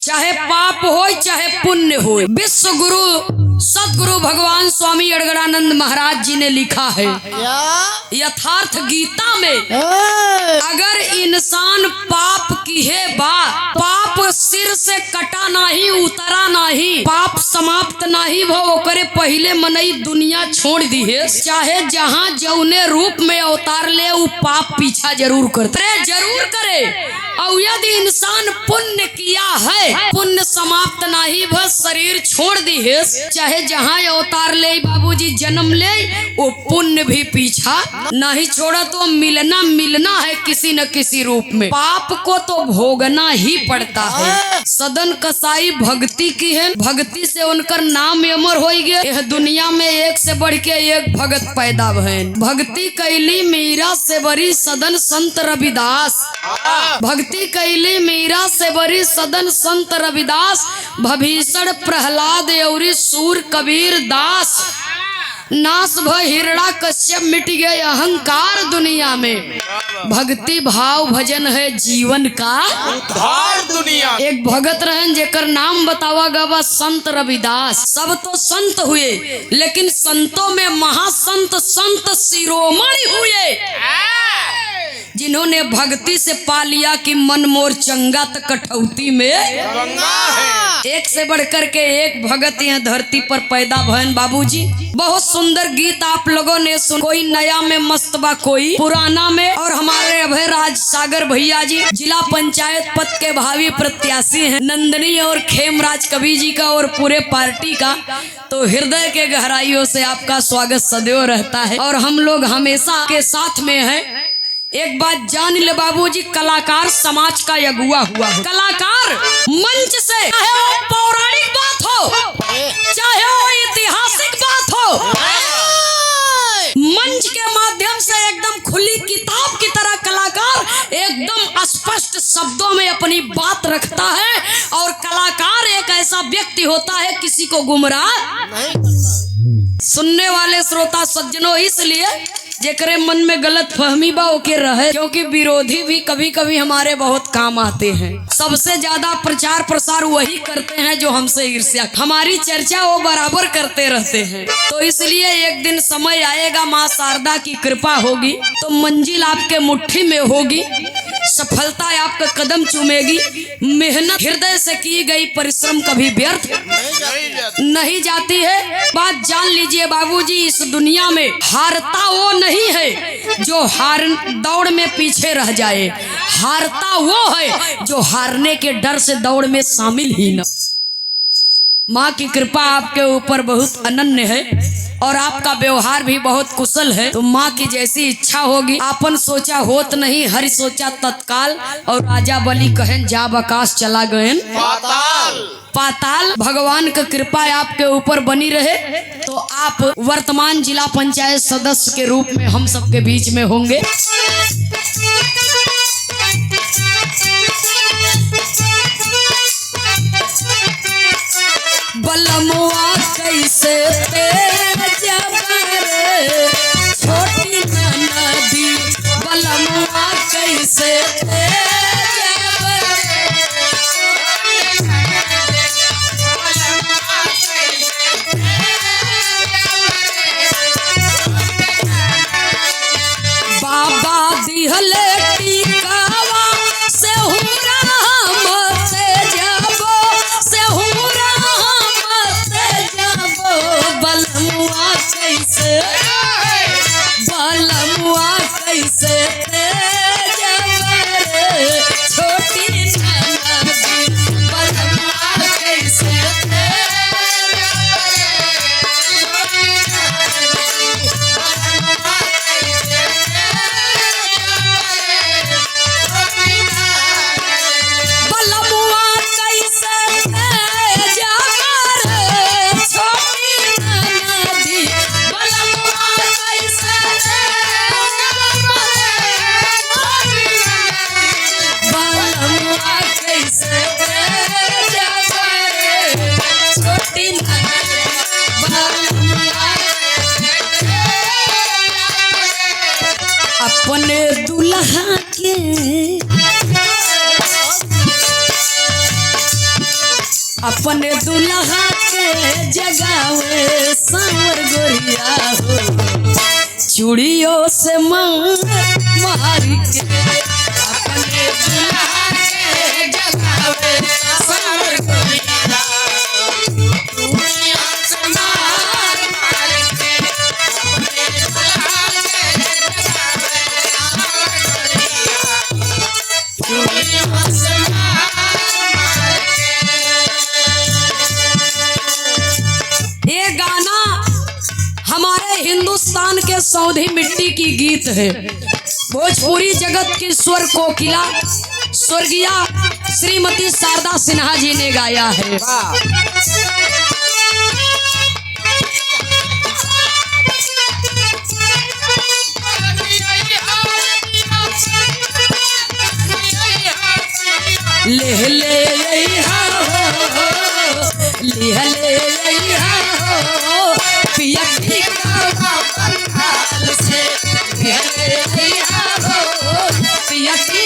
चाहे पाप हो चाहे पुण्य हो। विश्व गुरु सदगुरु भगवान स्वामी अड़गड़ानंद महाराज जी ने लिखा है यथार्थ गीता में, अगर इंसान पाप की है पाप सिर से कटा नहीं उतरा नहीं, पाप समाप्त नहीं भो ओकरे पहले मनई दुनिया छोड़ दी है। चाहे जहाँ जौने रूप में अवतार ले वो पाप पीछा जरूर करे। और यदि इंसान पुण्य किया है, पुण्य समाप्त नहीं भो शरीर छोड़ दी है, चाहे जहाँ अवतार ले बाबूजी जन्म ले वो पुण्य भी पीछा नहीं छोड़ा। तो मिलना है किसी न किसी रूप में, पाप को तो भोगना ही पड़ता है। सदन कसाई भक्ति की है, भक्ति से उनकर नाम अमर हो गया। यह दुनिया में एक से बढ़ के एक भगत पैदा भय। भक्ति कैली मीरा से बड़ी सदन संत रविदास, भक्ति कैली मीरा से बड़ी सदन संत रविदास, भभीषण प्रहलाद और सूर कबीर दास। नाश हिरणा कश्यप मिट गए अहंकार दुनिया में, भक्ति भाव भजन है जीवन का उद्धार दुनिया। एक भगत रहन जेकर नाम बतावा गवा संत रविदास। सब तो संत हुए लेकिन संतों में महासंत संत शिरोमणि हुए, जिन्होंने भक्ति से पा लिया कि मन मोर चंगा त कठौती में है। एक से बढ़कर के एक भगत यहाँ धरती पर पैदा भयन बाबूजी। बहुत सुंदर गीत आप लोगों ने सुन, कोई नया में मस्त बा कोई पुराना में। और हमारे अभय राज सागर भैया जी जिला पंचायत पद के भावी प्रत्याशी हैं, नंदनी और खेमराज कवि जी का और पूरे पार्टी का। तो हृदय के गहराइयों से आपका स्वागत सदैव रहता है और हम लोग हमेशा के साथ में हैं। एक बात जान ले बाबूजी, कलाकार समाज का अगुआ हुआ है। कलाकार मंच से चाहे वो पौराणिक बात हो चाहे वो ऐतिहासिक बात हो, मंच के माध्यम से एकदम खुली किताब की तरह कलाकार एकदम स्पष्ट शब्दों में अपनी बात रखता है। और कलाकार एक ऐसा व्यक्ति होता है किसी को गुमराह सुनने वाले श्रोता सज्जनों, इसलिए जेकरे मन में गलत फहमी बा ओके रहे, क्योंकि विरोधी भी कभी कभी हमारे बहुत काम आते हैं। सबसे ज्यादा प्रचार प्रसार वही करते हैं जो हमसे ईर्ष्या, हमारी चर्चा वो बराबर करते रहते हैं। तो इसलिए एक दिन समय आएगा, माँ शारदा की कृपा होगी तो मंजिल आपके मुट्ठी में होगी, सफलता आपका कदम चूमेगी। मेहनत हृदय से की गई परिश्रम कभी व्यर्थ नहीं जाती है। बात जान लीजिए बाबूजी, इस दुनिया में हारता वो नहीं है जो दौड़ में पीछे रह जाए, हारता वो है जो हारने के डर से दौड़ में शामिल ही न। माँ की कृपा आपके ऊपर बहुत अनन्य है और आपका व्यवहार भी बहुत कुशल है। तो माँ की जैसी इच्छा होगी, आपन सोचा होत नहीं हरि सोचा तत्काल। और राजा बलि कहन जा आकाश चला गए पाताल। भगवान का कृपा आपके ऊपर बनी रहे तो आप वर्तमान जिला पंचायत सदस्य के रूप में हम सबके बीच में होंगे। बलमुआ कैसे छोटी नदी, बलमुआ कैसे बाबा दिहले टीकावा से बलमुआ कैसे छोटी नदी, बलमुआ कैसे अपने दुल्हा के अपने दुल्हा के जगावे सांवर गोरिया हो चूड़ियों से मारी के अपने दुल्हा के जगावे सांवर गोरिया चूड़ियों से मार के अपने दुल्हा के जगावे चूड़ियों से ये गाना हमारे हिंदुस्तान के सौंधी मिट्टी की गीत है। भोजपुरी जगत की स्वर कोकिला स्वर्गीय श्रीमती शारदा सिन्हा जी ने गाया है। ले ले पिया की